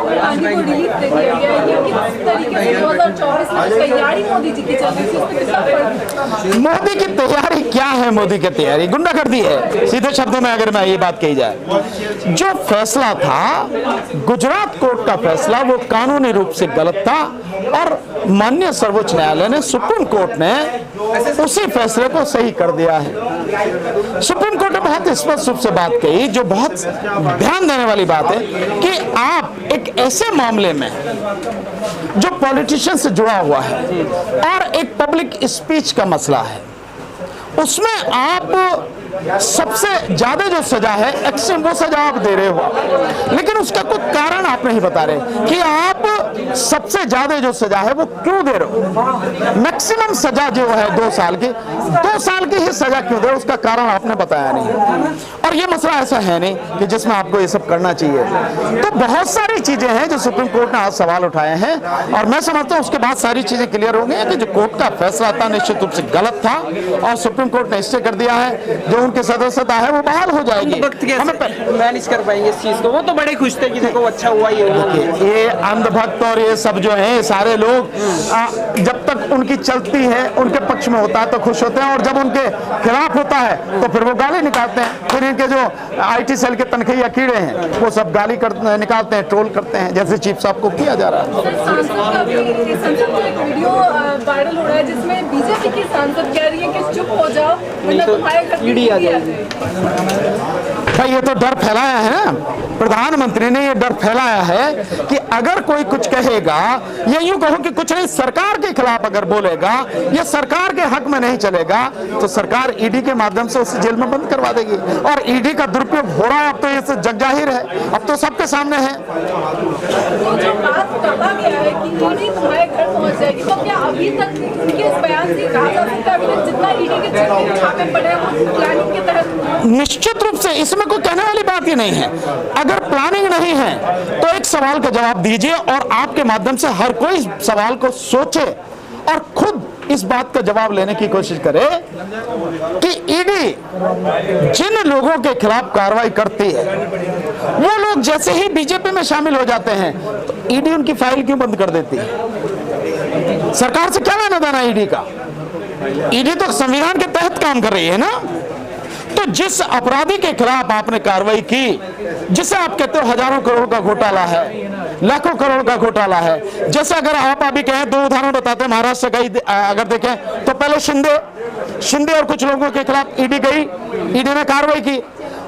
राहुल गांधी को रिलीफ दे दिया गया है, ये किस तरीके से 2024 में तैयारी मोदी जी की चल रही थी, उसमें कितना फर्क? मोदी की तैयारी क्या है? मोदी की तैयारी गुंडागर्दी है, सीधे शब्दों में अगर मैं ये बात कही जाए। जो फैसला था गुजरात कोर्ट का फैसला, वो कानूनी रूप से गलत था और माननीय सर्वोच्च न्यायालय ने, सुप्रीम कोर्ट ने उसी फैसले को सही कर दिया है। सुप्रीम कोर्ट ने बहुत स्पष्ट रूप से बात कही, जो बहुत ध्यान देने वाली बात है, कि आप एक ऐसे मामले में जो पॉलिटिशियन से जुड़ा हुआ है और एक पब्लिक स्पीच का मसला है, उसमें आप सबसे ज्यादा जो सजा है एक्सट्रीम, वो सजा आप दे रहे हो, लेकिन उसका कोई कारण आप नहीं बता रहे कि आप सबसे ज्यादा जो सजा है वो क्यों दे रहे हो। मैक्सिमम सजा जो है 2 साल की, 2 साल की ही सजा क्यों दे रहे हो, उसका कारण आपने बताया नहीं। और ये मसला ऐसा है नहीं कि जिसमें आपको ये सब करना चाहिए। तो बहुत सारी चीजें हैं जो सुप्रीम कोर्ट ने आज सवाल उठाए हैं, और मैं समझता हूं उसके बाद सारी चीजें क्लियर हो गई कि जो कोर्ट का फैसला था निश्चित रूप से गलत था, और सुप्रीम कोर्ट ने स्टे कर दिया है। जो उनके सदस्यता है वो बहाल हो जाएगी। वक्त कैसे मैनेज कर पाएंगे इस चीज को? वो तो बड़े खुश थे कि देखो अच्छा हुआ ये अंधभक्त और ये सब जो है सारे लोग जब तक उनकी चलती है, उनके पक्ष में होता है तो खुश होते हैं, और जब उनके खिलाफ होता है तो फिर वो गाली निकालते हैं। फिर इनके जो IT सेल के तनख्वाही कीड़े हैं वो सब गाली निकालते हैं, ट्रोल करते हैं, जैसे चीफ साहब को किया जा रहा है। वीडियो वायरल हो रहा है जिसमें बीजेपी की सांसद कह रही है कि चुप हो जाओ वरना तुम्हारे ईडी आ जाएगी। भाई ये तो डर फैलाया है ना, प्रधानमंत्री ने ये डर फैलाया है कि अगर कोई कुछ कहेगा, या यूं कहो कि कुछ नहीं सरकार के खिलाफ अगर बोलेगा या सरकार के हक में नहीं चलेगा, तो सरकार ईडी के माध्यम से उसे जेल में बंद करवा देगी। और ईडी का दुरुपयोग हो रहा है, अब तो ये जग जाहिर है, अब तो सबके सामने है। तो जो बात कहा गया है कि ईडी तुम्हारे घर पहुंच जाएगी, तो क्या अभी तक उनके इस बयान से कहा जा सकता है जितना ईडी के छापे पड़े हैं वो प्लानिंग के तहत? निश्चित रूप से इसमें कोई कहने वाली बात ही नहीं है। अगर प्लानिंग नहीं है तो एक सवाल का जवाब दीजिए, और आपके माध्यम से हर कोई सवाल को सोचे और खुद इस बात का जवाब लेने की कोशिश करे कि ईडी जिन लोगों के खिलाफ कार्रवाई करती है, वो लोग जैसे ही बीजेपी में शामिल हो जाते हैं तो ईडी उनकी फाइल क्यों बंद कर देती है? सरकार से क्या लेना देना ईडी का? ईडी तो संविधान के तहत काम कर रही है ना। तो जिस अपराधी के खिलाफ आपने कार्रवाई की, जिसे आप कहते हो हजारों करोड़ का घोटाला है, लाखों करोड़ का घोटाला है, जैसे अगर आप अभी कहें, 2 उदाहरण बताते हैं महाराष्ट्र का, अगर देखें तो पहले शिंदे और कुछ लोगों के खिलाफ ईडी गई, ईडी ने कार्रवाई की,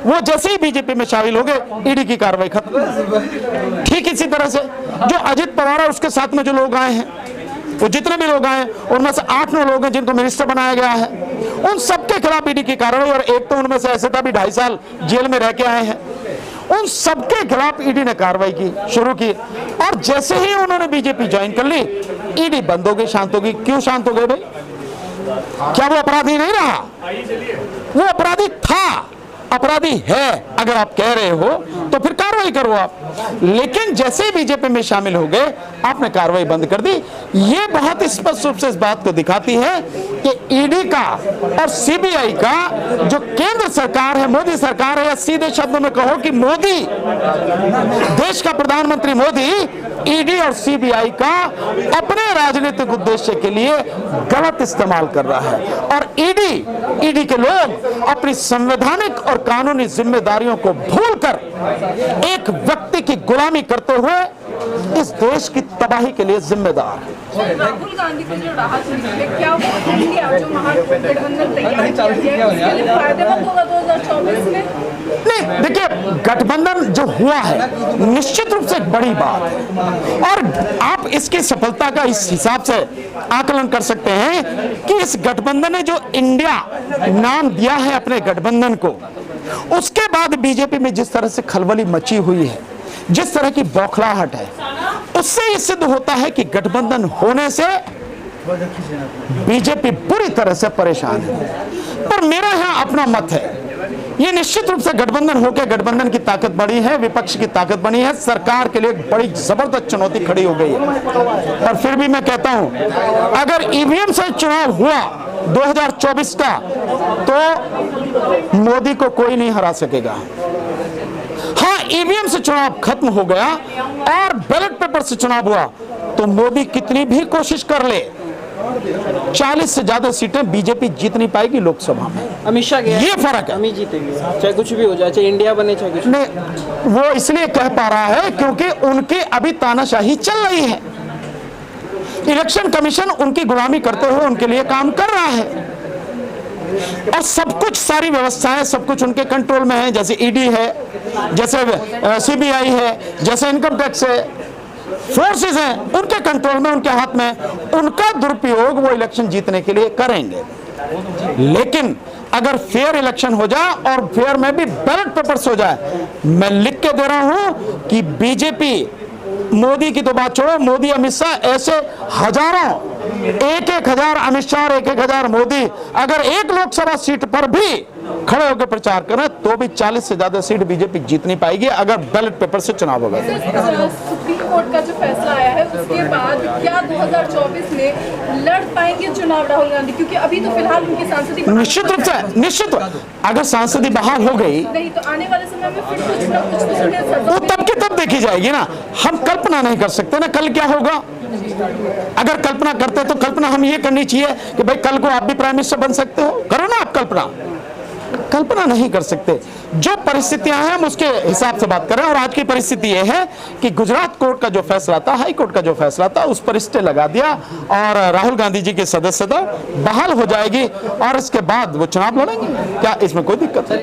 वो जैसे ही बीजेपी में शामिल हो गए ईडी की कार्रवाई खत्म। ठीक इसी तरह से जो अजित पवार है उसके साथ में जो लोग आए हैं, वो जितने भी लोग आए उनमें से 8-9 लोग हैं जिनको मिनिस्टर बनाया गया है, उन सबके खिलाफ ईडी की कार्रवाई, और एक तो उनमें से ऐसे था भी 2.5 साल जेल में रह के आए हैं, उन सबके खिलाफ ईडी ने कार्रवाई की शुरू की। और जैसे ही उन्होंने बीजेपी ज्वाइन कर ली, ईडी बंद हो गई, शांत हो गई। क्यों शांत हो गए भाई? क्या वो अपराधी नहीं रहा? वो अपराधी था, अपराधी है। अगर आप कह रहे हो तो फिर कार्रवाई करो आप, लेकिन जैसे ही बीजेपी में शामिल हो गए आपने कार्रवाई बंद कर दी। ये बहुत स्पष्ट रूप से इस बात को दिखाती है कि ईडी का और सीबीआई का जो केंद्र सरकार है, मोदी सरकार है, या सीधे शब्दों में कहो कि मोदी, देश का प्रधानमंत्री मोदी, ईडी और सीबीआई का अपने राजनीतिक उद्देश्य के लिए गलत इस्तेमाल कर रहा है। और ईडी के लोग अपनी संवैधानिक और कानूनी जिम्मेदारियों को भूलकर एक व्यक्ति की गुलामी करते हुए इस देश की तबाही के लिए जिम्मेदार है। राहुल गांधी को जो राहत मिली है, क्या वो इंडिया जो महागठबंधन तैयार किया गया है उसके लिए फायदेमंद होगा 2024 में? नहीं, देखिए गठबंधन जो हुआ है निश्चित रूप से एक बड़ी बात है, और आप इसकी सफलता का इस हिसाब से आकलन कर सकते हैं कि इस गठबंधन ने जो इंडिया नाम दिया है अपने गठबंधन को, उसके बाद बीजेपी में जिस तरह से खलबली मची हुई है, जिस तरह की बौखलाहट है, उससे ये सिद्ध होता है कि गठबंधन होने से बीजेपी पूरी तरह से परेशान है। पर मेरा यहाँ अपना मत है, ये निश्चित रूप से गठबंधन होकर गठबंधन की ताकत बढ़ी है, विपक्ष की ताकत बनी है, सरकार के लिए एक बड़ी जबरदस्त चुनौती खड़ी हो गई है। पर फिर भी मैं कहता हूं, अगर ईवीएम से चुनाव हुआ 2024 का, तो मोदी को कोई नहीं हरा सकेगा। हाँ, ईवीएम से चुनाव खत्म हो गया और बैलेट पेपर से चुनाव हुआ तो मोदी कितनी भी कोशिश कर ले 40 से ज्यादा सीटें बीजेपी जीत नहीं पाएगी लोकसभा में। अमित शाह गया, ये फर्क है। हम ही जीतेंगे, चाहे कुछ भी हो जाए, चाहे इंडिया बने चाहे कुछ। नहीं, वो इसलिए कह पा रहा है क्योंकि उनकी अभी तानाशाही चल रही है। इलेक्शन कमीशन उनकी गुलामी करते हुए उनके लिए काम कर रहा है और सब कुछ, सारी व्यवस्थाएं, सब कुछ उनके कंट्रोल में है। जैसे ईडी है, जैसे सीबीआई है, जैसे इनकम टैक्स है, फोर्सेस हैं उनके कंट्रोल में, उनके हाथ में। उनका दुरुपयोग वो इलेक्शन जीतने के लिए करेंगे। लेकिन अगर फेयर इलेक्शन हो जाए और फेयर में भी बैलेट पेपर्स हो जाए, मैं लिख के दे रहा हूं कि बीजेपी, मोदी की तो बात छोड़ो, मोदी अमित शाह ऐसे हजारों, 1,000 अमित शाह और 1,000 मोदी अगर एक लोकसभा सीट पर भी खड़े होकर प्रचार करें तो भी 40 से ज्यादा सीट बीजेपी जीत नहीं पाएगी अगर बैलेट पेपर से चुनाव होगा। सुप्रीम कोर्ट का जो फैसला आया है उसके बाद क्या 2024 में लड़ पाएंगे चुनाव राहुल गांधी? क्योंकि अभी तो फिलहाल उनकी सांसदी निश्चित रूप से, निश्चित अगर सांसदी बहाल हो गई नहीं तो आने वाले समय में फिर कुछ ना कुछ तो उन्हें सजा वो तब की तब देखी जाएगी ना। हम कल्पना नहीं कर सकते ना कल क्या होगा। अगर कल्पना करते तो कल्पना हम ये करनी चाहिए कि भाई कल को आप भी प्राइम मिनिस्टर बन सकते हो, करो ना आप कल्पना। कल्पना नहीं कर सकते। जो परिस्थितियां हैं हम उसके हिसाब से बात करें और आज की परिस्थिति यह है कि गुजरात कोर्ट का जो फैसला था, हाई कोर्ट का जो फैसला था, उस पर स्टे लगा दिया और राहुल गांधी जी की सदस्यता बहाल हो जाएगी और इसके बाद वो चुनाव लड़ेंगे। क्या इसमें कोई दिक्कत है?